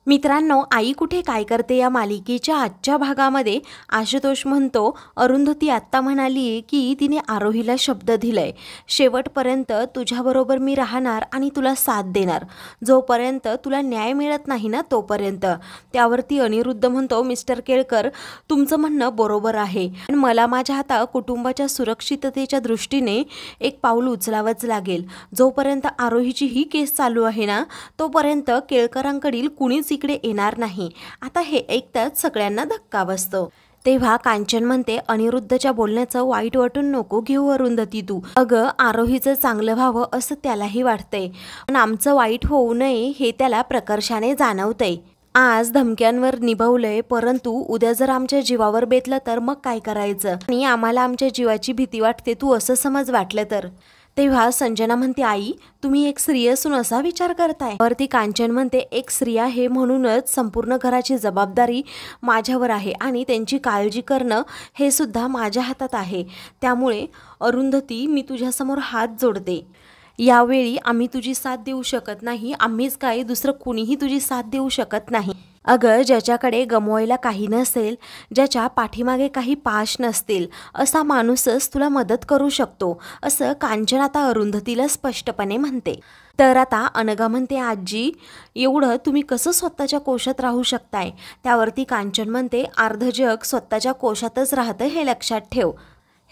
मित्रांनो, आई कुठे काय करते या मालिकेच्या आजच्या भागामध्ये आशुतोष म्हणतो, अरुंधती आत्ता म्हणाली की तिने आरोहीला शब्द दिलाय, शेवटपर्यंत तुझ्याबरोबर मी राहणार आणि तुला साथ देणार, जोपर्यंत तुला न्याय मिळत नाही ना तोपर्यंत. त्यावरती अनिरुद्ध म्हणतो, मिस्टर केळकर, तुमचं म्हणणं बरोबर आहे, पण मला माझ्या आता कुटुंबाच्या सुरक्षिततेच्या दृष्टीने एक पाऊल उचलावंच लागेल. जोपर्यंत आरोहीची ही केस चालू आहे ना तोपर्यंत केळकरांकडील कुणीच इकडे येणार नाही. आता हे ऐकताच सगळ्यांना धक्का बसतो. तेव्हा कांचन म्हणते, अनिरुद्धच्या बोलण्याचं वाईट वाटून नको घेऊ अरुंधती तू. अगं, आरोहीचं चांगलं व्हावं असं त्यालाही वाटतंय, पण आमचं वाईट होऊ नये हे त्याला प्रकर्षाने जाणवतंय. आज धमक्यांवर निभवलंय, परंतु उद्या जर आमच्या जीवावर बेतलं तर मग काय करायचं, आणि आम्हाला आमच्या जीवाची भीती वाटते, तू असं समज वाटलं तर. तेव्हा संजना म्हणते, आई तुम्ही एक स्त्री असून असा विचार करताय. वरती कांचन म्हणते, एक स्त्री आहे म्हणूनच संपूर्ण घराची जबाबदारी माझ्यावर आहे आणि त्यांची काळजी करणं हे सुद्धा माझ्या हातात आहे. त्यामुळे अरुंधती, मी तुझ्यासमोर हात जोडते. यावेळी आम्ही तुझी साथ देऊ शकत नाही, आम्हीच काय दुसरं कुणीही तुझी साथ देऊ शकत नाही. अगं, ज्याच्याकडे गमवायला काही नसेल, ज्याच्या पाठीमागे काही पाश नसतील, असा माणूसच तुला मदत करू शकतो, असं कांचन आता अरुंधतीला स्पष्टपणे म्हणते. तर आता अनघा म्हणते, आजी एवढं तुम्ही कसं स्वतःच्या कोशात राहू शकताय. त्यावरती कांचन म्हणते, अर्ध जग स्वतःच्या कोशातच राहतं हे लक्षात ठेव.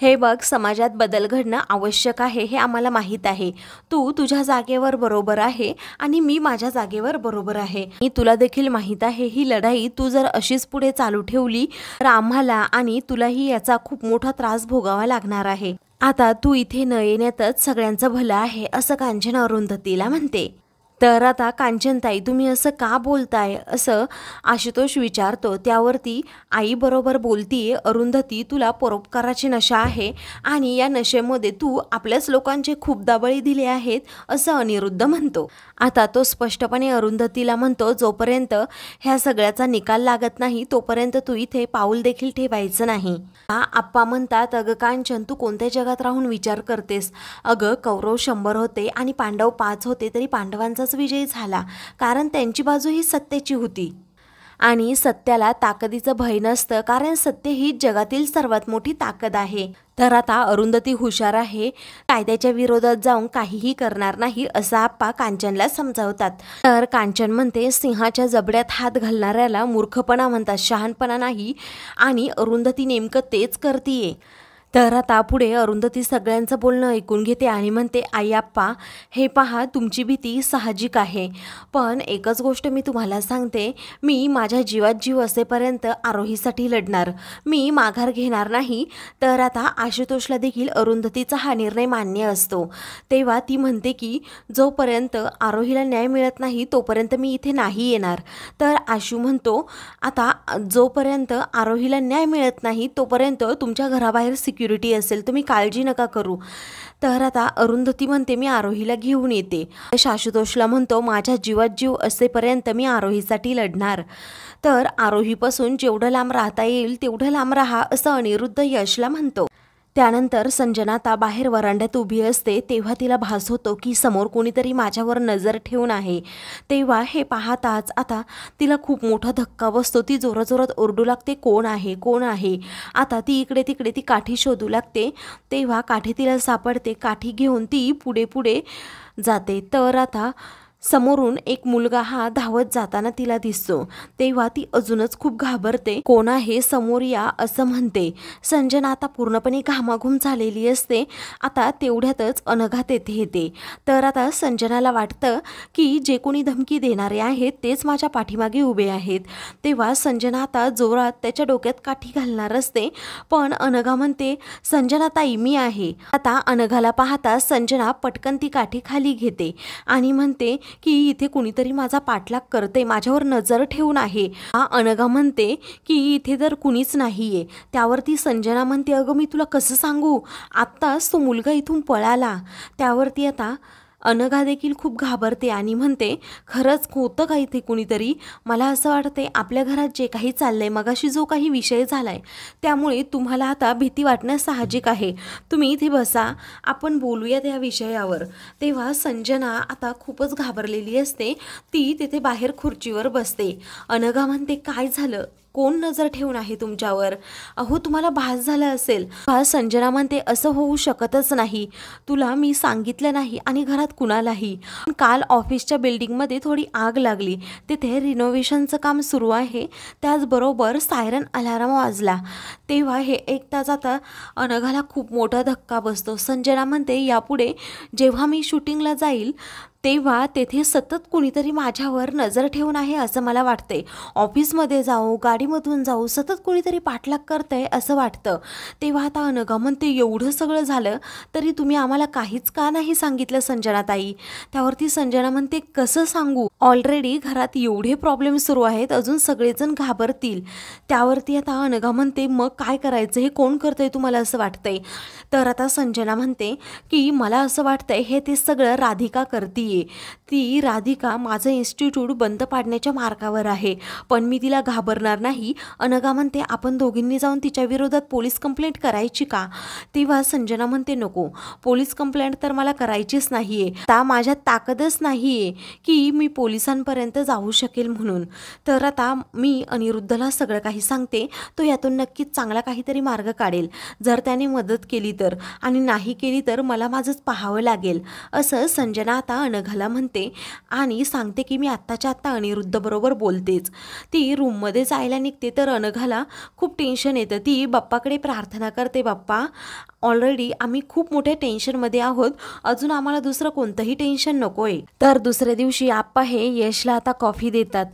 हे बघ, समाजात बदल घडणं आवश्यक आहे हे आम्हाला माहीत आहे. तू तुझ्या जागेवर बरोबर आहे आणि मी माझ्या जागेवर बरोबर आहे. आणि तुला देखील माहीत आहे ही लढाई तू जर अशीच पुढे चालू ठेवली तर आम्हाला आणि तुलाही याचा खूप मोठा त्रास भोगावा लागणार आहे. आता तू इथे न येण्यातच सगळ्यांचं भलं आहे, असं कांचन अरुंधतीला म्हणते. तर आता कांचनताई, तुम्ही असं का बोलताय असं आशुतोष विचारतो. त्यावरती आई बरोबर बोलतीये, अरुंधती तुला परोपकाराची नशा आहे आणि या नशेमध्ये तू आपल्याच लोकांचे खूप दाबळी दिले आहेत, असं अनिरुद्ध म्हणतो. आता तो स्पष्टपणे अरुंधतीला म्हणतो, जोपर्यंत ह्या सगळ्याचा निकाल लागत नाही तोपर्यंत तू इथे पाऊल देखील ठेवायचं नाही. आप्पा म्हणतात, अगं कांचन, तू कोणत्या जगात राहून विचार करतेस. अगं, कौरव 100 होते आणि पांडव 5 होते तरी पांडवांचाच विजय झाला, कारण त्यांची बाजू ही सत्याची होती आणि सत्याला ताकदीचं भय नसतं, कारण सत्य ही जगातील सर्वात मोठी ताकद आहे. तर आता अरुंधती हुशार आहे, कायद्याच्या विरोधात जाऊन काहीही करणार नाही, असं आप्पा कांचनला समजावतात. तर कांचन म्हणते, सिंहाच्या जबड्यात हात घालणाऱ्याला मूर्खपणा म्हणतात, शहाणपणा नाही, आणि अरुंधती नेमकं तेच करतीये. तर आता पुढे अरुंधती सगळ्यांचं बोलणं ऐकून घेते आणि म्हणते, आई आप्पा, हे पहा, तुमची भीती साहजिक आहे, पण एकच गोष्ट मी तुम्हाला सांगते, मी माझ्या जीवात जीव असेपर्यंत आरोहीसाठी लढणार, मी माघार घेणार नाही. तर आता आशुतोषला देखील अरुंधतीचा हा निर्णय मान्य असतो. तेव्हा ती म्हणते की जोपर्यंत आरोहीला न्याय मिळत नाही तोपर्यंत मी इथे नाही येणार. तर आशू म्हणतो, आता जोपर्यंत आरोहीला न्याय मिळत नाही तोपर्यंत तुमच्या घराबाहेर सिक्युरिटी असेल, तुम्ही काळजी नका करू. तर आता अरुंधती म्हणते, मी आरोहीला घेऊन येते. आशुतोषला म्हणतो, माझ्या जीवात जीव असेपर्यंत मी आरोहीसाठी लढणार. तर आरोहीपासून जेवढं लांब राहता येईल तेवढं लांब राहा, असं अनिरुद्ध यशला म्हणतो. त्यानंतर संजना आता बाहेर वरांड्यात उभी असते. तेव्हा तिला भास होतो की समोर कोणीतरी माझ्यावर नजर ठेवून आहे. तेव्हा हे पाहताच आता तिला खूप मोठा धक्का बसतो. ती जोराजोरात ओरडू लागते, कोण आहे, कोण आहे. आता ती इकडे तिकडे ती काठी शोधू लागते. तेव्हा काठी तिला सापडते. काठी घेऊन ती पुढे पुढे जाते. तर आता समोरून एक मुलगा हा धावत जाताना तिला दिसतो. तेव्हा ती अजूनच खूप घाबरते. कोण आहे, समोर या, असं म्हणते. संजना आता पूर्णपणे घामाघूम झालेली असते. आता तेवढ्यातच अनघा तेथे येते. तर आता संजनाला वाटतं की जे कोणी धमकी देणारे आहेत तेच माझ्या पाठीमागे उभे आहेत. तेव्हा संजना आता जोरात त्याच्या डोक्यात काठी घालणार असते, पण अनघा म्हणते, संजना ताई, मी आहे. आता अनघाला पाहता संजना पटकन ती काठी खाली घेते आणि म्हणते की इथे कुणीतरी माझा पाठलाग करते, माझ्यावर नजर ठेवून आहे. अनघा म्हणते की इथे तर कुणीच नाहीये. त्यावरती संजना म्हणते, अगं मी तुला कसं सांगू, आत्ताच तो मुलगा इथून पळाला. त्यावरती आता अनघा देखील खूप घाबरते आणि म्हणते, खरंच होतं का इथे कुणीतरी? मला असं वाटते आपल्या घरात जे काही चाललंय, मगाशी जो काही विषय झालाय, त्यामुळे तुम्हाला आता भीती वाटणं साहजिक आहे. तुम्ही इथे बसा, आपण बोलूयात या विषयावर. तेव्हा संजना आता खूपच घाबरलेली असते. ती तिथे बाहेर खुर्चीवर बसते. अनघा म्हणते, काय झालं? कोण नजर ठेवून आहे तुमच्यावर? अहो, तुम्हाला भास झाला असेल. संजना म्हणते, असं होऊ शकतच नाही. तुला मी सांगितलं नाही आणि घरात कुणालाही. काल ऑफिसच्या बिल्डिंगमध्ये थोडी आग लागली. तिथे रिनोव्हेशनचं काम सुरू आहे. त्याचबरोबर सायरन अलार्म वाजला. तेव्हा हे ऐकता जाता अनघाला खूप मोठा धक्का बसतो. संजना म्हणते, यापुढे जेव्हा मी शूटिंगला जाईल तेव्हा तेथे सतत कुणीतरी माझ्यावर नजर ठेवून आहे असं मला वाटते. ऑफिसमध्ये जाऊ, गाडीमधून जाऊ, सतत कुणीतरी पाठलाग करतंय असं वाटतं. तेव्हा आता अनघा म्हणते, एवढं सगळं झालं तरी तुम्ही आम्हाला काहीच का नाही सांगितलं संजनाताई? त्यावरती संजना म्हणते, कसं सांगू? ऑलरेडी घरात एवढे प्रॉब्लेम सुरू आहेत, अजून सगळेजण घाबरतील. त्यावरती आता अनघा म्हणते, मग काय करायचं? हे कोण करतंय तुम्हाला असं वाटतंय? तर आता संजना म्हणते की मला असं वाटतंय हे ते सगळं राधिका करतीये. ती राधिका माझं इन्स्टिट्यूट बंद पाडण्याच्या मार्गावर आहे, पण मी तिला घाबरणार नाही. अनघा म्हणते, आपण दोघींनी जाऊन तिच्या विरोधात पोलीस कंप्लेंट करायची का? तेव्हा संजना म्हणते, नको, पोलीस कंप्लेंट तर मला करायचीच नाहीये. आता माझ्यात ताकदच नाहीये की मी पोलिसांपर्यंत जाऊ शकेल म्हणून. तर आता मी अनिरुद्धला सगळं काही सांगते. तो यातून नक्कीच चांगला काहीतरी मार्ग काढेल. जर त्याने मदत केली तर, आणि नाही केली तर मला माझंच पाहावं लागेल, असं संजना आता अनघाला म्हणते आणि सांगते की मी आत्ताच्या आत्ता अनिरुद्ध बरोबर बोलतेच. ती रूममध्ये जायला निघते तर अनघाला खूप टेन्शन येतं. ती बाप्पाकडे प्रार्थना करते, बाप्पा, ऑलरेडी आम्ही खूप मोठ्या टेन्शनमध्ये आहोत, अजून आम्हाला दुसरं कोणतंही टेन्शन नको आहे. तर दुसऱ्या दिवशी आप्पा हे यशला आता कॉफी देतात.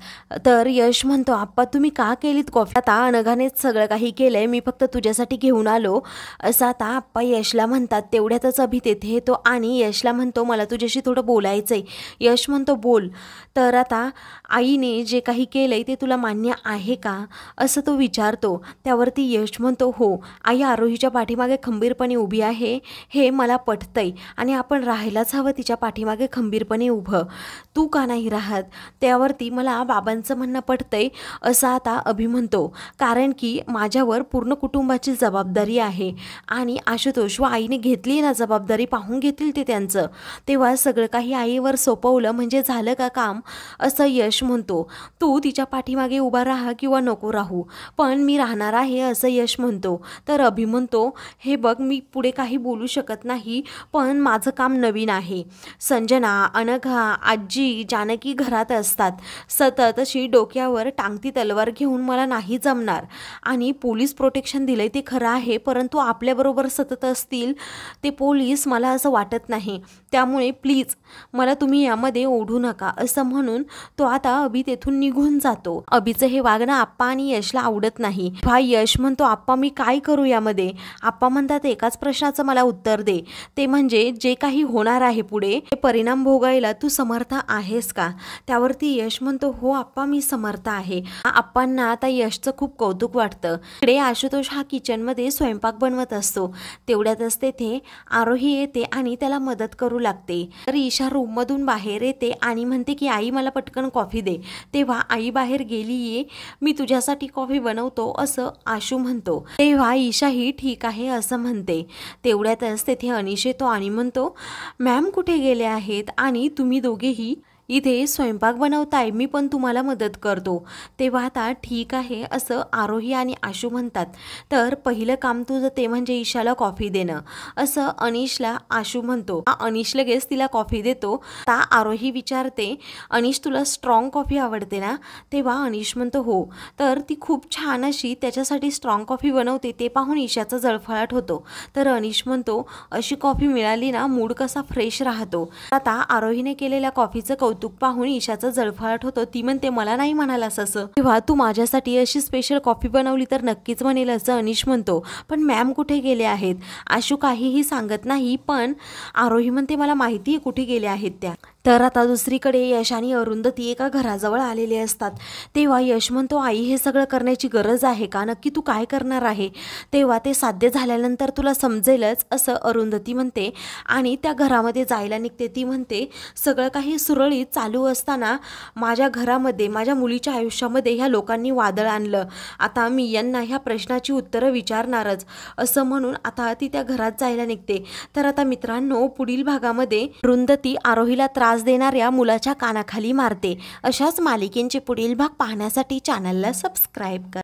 तर यश म्हणतो, आप्पा तुम्ही का केलीत कॉफी? आता अनघानेच सगळं काही केलंय, मी फक्त तुझ्यासाठी घेऊन आलो, असं आता आप्पा यशला म्हणतात. तेवढ्यातच अभि तेथे येतो आणि यशला म्हणतो, मला तुझ्याशी थोडं बोलायचंय. यश म्हणतो, बोल. तर आता आईने जे काही केलंय ते तुला मान्य आहे का, असं तो विचारतो. त्यावरती यश म्हणतो, हो, आई आरोहीच्या पाठीमागे खंबीरपणे उभी आहे हे मला पटतंय आणि आपण राहायलाच हवं तिच्या पाठीमागे खंबीरपणे उभं. तू का नाही राहत? त्यावरती मला बाबांचं म्हणणं पटतंय, असं आता अभि म्हणतो. कारण की माझ्यावर पूर्ण कुटुंबाची जबाबदारी आहे आणि आशुतोष व आईने घेतली ना जबाबदारी, पाहून घेतील ते त्यांचं. तेव्हा सगळं काही आईवर सोपवलं म्हणजे झालं का काम, असं यश म्हणतो. तू तिच्या पाठीमागे उभा राहा किंवा नको राहू, पण मी राहणार आहे, असं यश म्हणतो. तर अभि म्हणतो, हे बघ, मी पुढे काही बोलू शकत नाही, पण माझं काम नवीन आहे. संजना, अनघा, आजी, जानकी घरात असतात. सतत अशी डोक्यावर टांगती तलवार घेऊन मला नाही जमणार. आणि पोलीस प्रोटेक्शन दिलंय ते खरं आहे, परंतु आपल्याबरोबर सतत असतील ते पोलीस मला असं वाटत नाही. त्यामुळे प्लीज मला तुम्ही यामध्ये ओढू नका, असं म्हणून तो आता अभि तेथून निघून जातो. अभिचं हे वागणं आप्पा आणि यशला आवडत नाही. यश म्हणतो, आप्पा मी काय करू यामध्ये? आप्पा म्हणतात, एकाच प्रश्नाचं मला उत्तर दे, ते म्हणजे जे काही होणार आहे पुढे ते परिणाम भोगायला तू समर्थ आहेस का? त्यावरती यश म्हणतो, हो आप्पा, मी समर्थ आहे. आप्पांना आता यशचं खूप कौतुक वाटतं. इकडे आशुतोष हा किचनमध्ये स्वयंपाक बनवत असतो. तेवढ्यातच तेथे आरोही येते आणि त्याला मदत करू लागते. तर ईशा रूममधून बाहेर येते आणि म्हणते की आई मला पटकन कॉफी दे. तेव्हा आई बाहेर गेलीये, मी तुझ्यासाठी कॉफी बनवतो, असं आशू म्हणतो. तेव्हा ईशा ही ठीक आहे असं म्हणते. तेवढ्यातच तेथे अनिश येतो आणि म्हणतो, मॅम कुठे गेले आहेत आणि तुम्ही दोघेही इथे स्वयंपाक बनवताय, मी पण तुम्हाला मदत करतो. तेव्हा आता ठीक आहे असं आरोही आणि आशू म्हणतात. तर पहिलं काम तुझं ते म्हणजे ईशाला कॉफी देणं, असं अनिशला आशू म्हणतो. अनिश लगेच तिला कॉफी देतो. आता आरोही विचारते, अनिश तुला स्ट्रॉंग कॉफी आवडते ना? तेव्हा अनिश म्हणतो, हो. तर ती खूप छान अशी त्याच्यासाठी स्ट्रॉंग कॉफी बनवते. ते पाहून ईशाचा जळफळाट होतो. तर अनिश म्हणतो, अशी कॉफी मिळाली ना मूड कसा फ्रेश राहतो. आता आरोहीने केलेल्या कॉफीचं कौतुक पाहून ईशाचा जळफळाट होतो. ती म्हणते, मला नाही म्हणालास असं? तेव्हा तू माझ्यासाठी अशी स्पेशल कॉफी बनवली तर नक्कीच म्हणेल, असं अनिश म्हणतो. पण मॅम कुठे गेले आहेत? आशू काहीही सांगत नाही, पण आरोही म्हणते, मला माहिती आहे कुठे गेले आहेत त्या. तर आता दुसरीकडे यश आणि अरुंधती एका घराजवळ आलेले असतात. तेव्हा यश म्हणतो, आई हे सगळं करण्याची गरज आहे का? नक्की तू काय करणार आहे? तेव्हा ते साध्य झाल्यानंतर तुला समजेलच, असं अरुंधती म्हणते आणि त्या घरामध्ये जायला निघते. ती म्हणते, सगळं काही सुरळीत चालू असताना माझ्या घरामध्ये, माझ्या मुलीच्या आयुष्यामध्ये ह्या लोकांनी वादळ आणलं. आता मी यांना ह्या प्रश्नाची उत्तरं विचारणारच, असं म्हणून आता ती त्या घरात जायला निघते. तर आता मित्रांनो, पुढील भागामध्ये अरुंधती आरोहीला त्रास देणाऱ्या मुलाच्या कानाखाली मारते. अशाच मालिकेंचे पुढील भाग पाहण्यासाठी चॅनलला सबस्क्राईब करा.